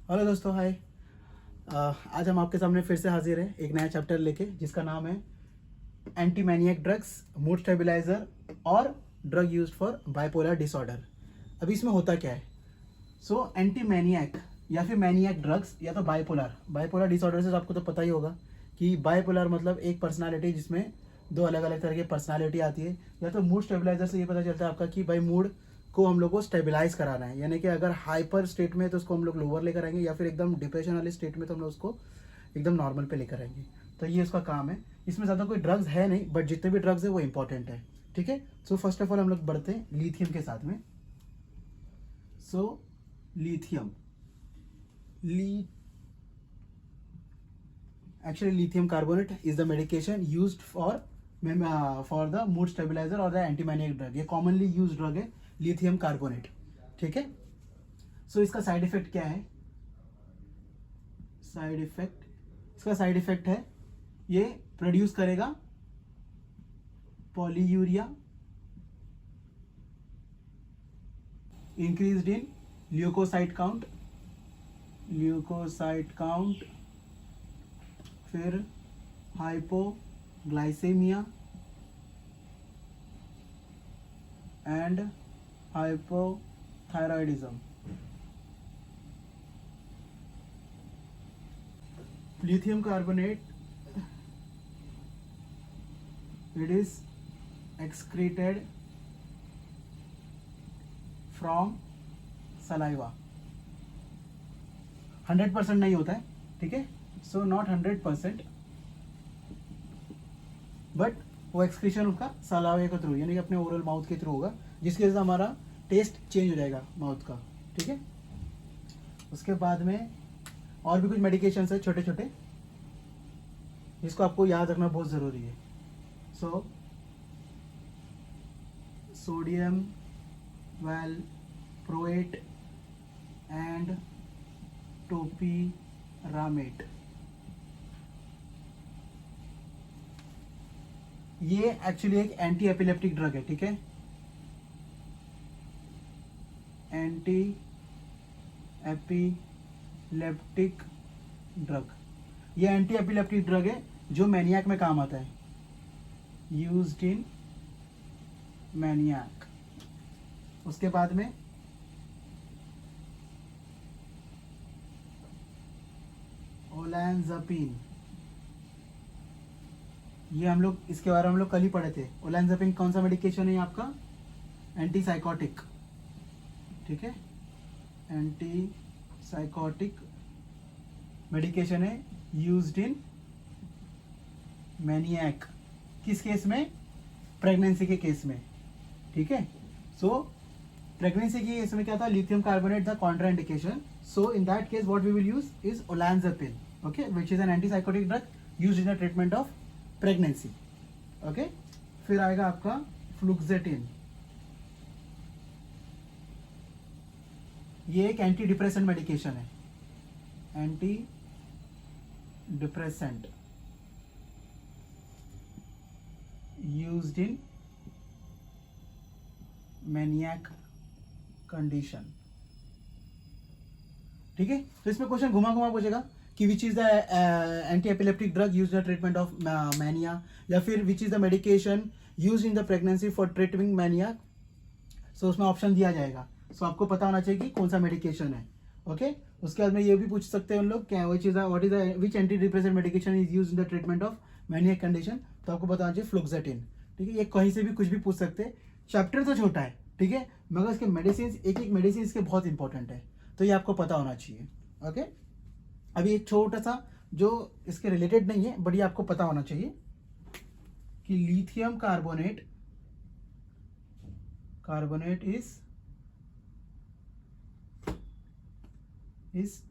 Hello दोस्तों, हाय। आज हम आपके सामने फिर से हाजिर हैं एक नया चैप्टर लेके, जिसका नाम है anti maniac drugs, mood stabiliser और drug use for bipolar disorder. अभी इसमें होता क्या है? एंटी मैनियक या फिर मैनियक ड्रग्स या तो बाइपोलर बाइपोलर डिसऑर्डर से तो आपको तो पता ही होगा कि बाइपोलर मतलब एक पर्सनालिटी जिसमें दो अलग अलग तरह की पर्सनालिटी आती है। या तो मूड स्टेबलाइजर से ये पता चलता है आपका कि भाई मूड को हम लोग को स्टेबलाइज कराना है, यानी कि अगर हाइपर स्टेट में है तो उसको हम लोग लोअर लेकर आएंगे, या फिर एकदम डिप्रेशन वाले स्टेट में तो हम लोग उसको एकदम नॉर्मल पे लेकर आएंगे। तो ये उसका काम है। इसमें ज़्यादा कोई ड्रग्स है नहीं, बट जितने भी ड्रग्स है वो इंपॉर्टेंट है। ठीक है। फर्स्ट ऑफ ऑल हम लोग बढ़ते हैं लिथियम के साथ में। Lithium Lee actually lithium carbonate is the medication used for the mood stabilizer or the anti-maniac drug। ये commonly used drug है lithium carbonate। ठीक है। इसका साइड इफेक्ट क्या है? इसका साइड इफेक्ट है, ये प्रोड्यूस करेगा polyuria, increased in leukocyte count, फिर hypoglycaemia and hypothyroidism. Lithium carbonate, it is excreted from saliva. 100% नहीं होता है, ठीक है। नॉट 100%, बट वो एक्सक्रीशन उसका सलावे के थ्रू, यानी कि अपने ओरल माउथ के थ्रू होगा, जिसकी वजह से हमारा टेस्ट चेंज हो जाएगा माउथ का। ठीक है। उसके बाद में और भी कुछ मेडिकेशंस है छोटे छोटे, जिसको आपको याद रखना बहुत ज़रूरी है। सोडियम वैलप्रोएट एंड टोपिरामेट, ये एक्चुअली एक एंटी एपिलेप्टिक ड्रग है। ठीक है। एंटी एपिलेप्टिक ड्रग, ये एंटी एपिलेप्टिक ड्रग है जो मैनियाक में काम आता है, यूज्ड इन मैनियाक। उसके बाद में ओलैंज़ापिन, ये हम लोग इसके बारे में हम लोग कल ही पढ़े थे। ओलैंज़ापिन कौन सा मेडिकेशन है? आपका एंटीसाइकोटिक। ठीक है। एंटीसाइकोटिक मेडिकेशन है, यूज्ड इन मैनियक। किस केस में? प्रेगनेंसी के केस में। ठीक है। प्रेगनेंसी के केस में क्या था? Lithium carbonate the contraindication. In that case what we will use is olanzapine, okay, which is an antipsychotic drug used in the treatment of pregnancy. Okay. फिर आएगा आपका फ्लुक्सेटिन, ये एक एंटी डिप्रेसेंट मेडिकेशन है, anti depressant used in maniac condition. ठीक है। तो इसमें क्वेश्चन घुमा घुमा पूछेगा कि which is the anti epileptic drug used in treatment of mania, या फिर which is the medication used in the pregnancy for treatment mania. उसमें ऑप्शन दिया जाएगा। आपको पता होना चाहिए कि कौन सा मेडिकेशन है। ओके। उसके बाद में ये भी पूछ सकते हैं हम लोग क्या which anti depressant medication is used in the treatment of maniac condition. तो आपको पता होना चाहिए फ्लुक्सेटिन। ठीक है। ये कहीं से भी कुछ भी पूछ सकते हैं। चैप्टर तो छोटा है, ठीक है, मगर इसके मेडिसिन, एक एक मेडिसिन इसके बहुत इंपॉर्टेंट है, तो ये आपको पता होना चाहिए। ओके। अभी एक छोटा सा जो इसके रिलेटेड नहीं है, बट ये आपको पता होना चाहिए कि lithium carbonate is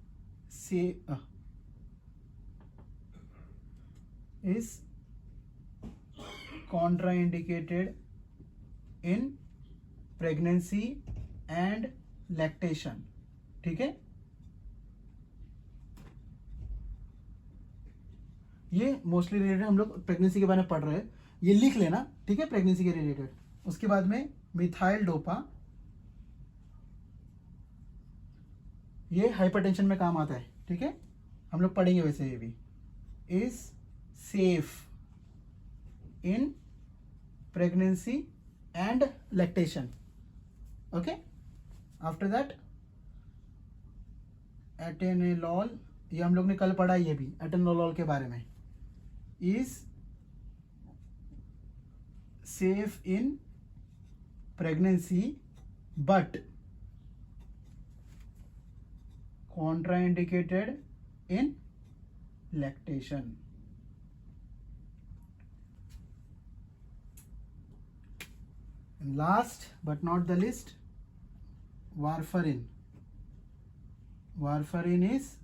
contraindicated in pregnancy and lactation। ठीक है। ये मोस्टली रिलेटेड, हम लोग प्रेगनेंसी के बारे में पढ़ रहे हैं, ये लिख लेना। ठीक है। प्रेगनेंसी के रिलेटेड। उसके बाद में मिथाइल डोपा, ये हाइपरटेंशन में काम आता है, ठीक है, हम लोग पढ़ेंगे वैसे ये भी। Is safe in pregnancy and lactation. Okay, after that atenolol, ये हम लोग ने कल पढ़ा, ये भी एटेनोलॉल के बारे में। Is safe in pregnancy but contraindicated in lactation। And last but not the least, warfarin. Warfarin is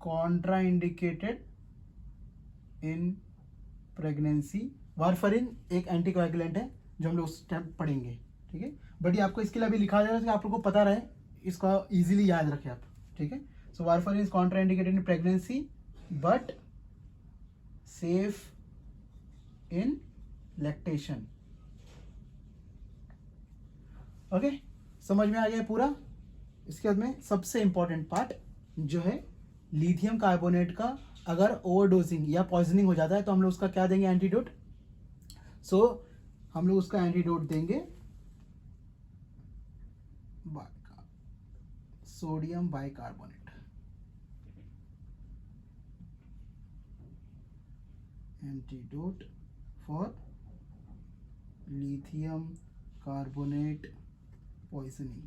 contraindicated in pregnancy। Warfarin एक एंटीकोएगुलेंट है जो हम लोग उस टाइम पढ़ेंगे, ठीक है, बट ये आपको इसके लिए अभी लिखा जा रहा है कि आप लोगों को पता रहे, इसका इजीली याद रखें आप, ठीक है। So warfarin is contraindicated in pregnancy but safe in lactation. Okay, समझ में आ गया पूरा। इसके बाद में सबसे इंपॉर्टेंट पार्ट जो है लिथियम कार्बोनेट का, अगर ओवरडोजिंग या पॉइजनिंग हो जाता है तो हम लोग उसका क्या देंगे, एंटीडोट। सो हम लोग उसका एंटीडोट देंगे sodium bicarbonate. Antidote for lithium carbonate poisoning.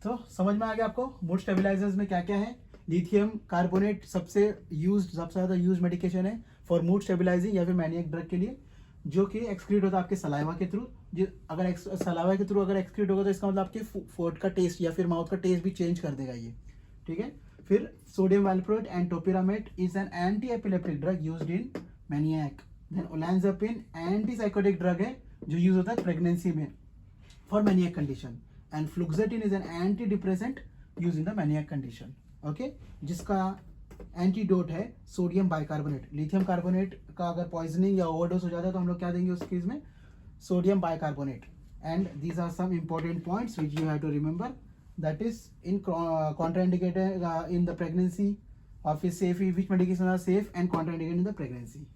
तो समझ में आ गया आपको मूड स्टेबलाइजर्स में क्या क्या है। लिथियम कार्बोनेट सबसे ज़्यादा यूज मेडिकेशन है फॉर मूड स्टेबलाइजिंग या फिर मैनियक ड्रग के लिए, जो कि एक्सक्रीट होता है आपके सलाइवा के थ्रू। अगर सलाइवा के थ्रू अगर एक्सक्रीट होगा तो इसका मतलब आपके फूड का टेस्ट या फिर माउथ का टेस्ट भी चेंज कर देगा ये, ठीक है। फिर sodium valproate and topiramate is an anti epileptic drug used in maniac. Then olanzapine anti psychotic drug है जो यूज होता है प्रेगनेंसी में for maniac condition. And fluoxetine is an anti depressant use in the maniac condition, okay, जिसका antidote है sodium bicarbonate. Lithium carbonate का अगर poisoning या ओवरडोज हो जाता है तो हम लोग क्या देंगे उस केस में, sodium bicarbonate. And these are some important points which you have to remember, that is in contraindicated in the pregnancy और फिर safe, which medication are safe and contraindicated in the pregnancy,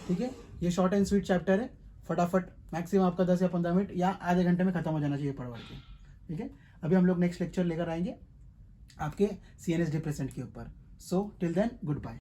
ठीक है। ये short and sweet chapter है, फटाफट maximum आपका 10 या 15 minute या आधे घंटे में खत्म हो जाना चाहिए पढ़ के, ठीक है। अभी हम लोग नेक्स्ट लेक्चर लेकर आएंगे आपके CNS डिप्रेसेंट के ऊपर। So till then good bye.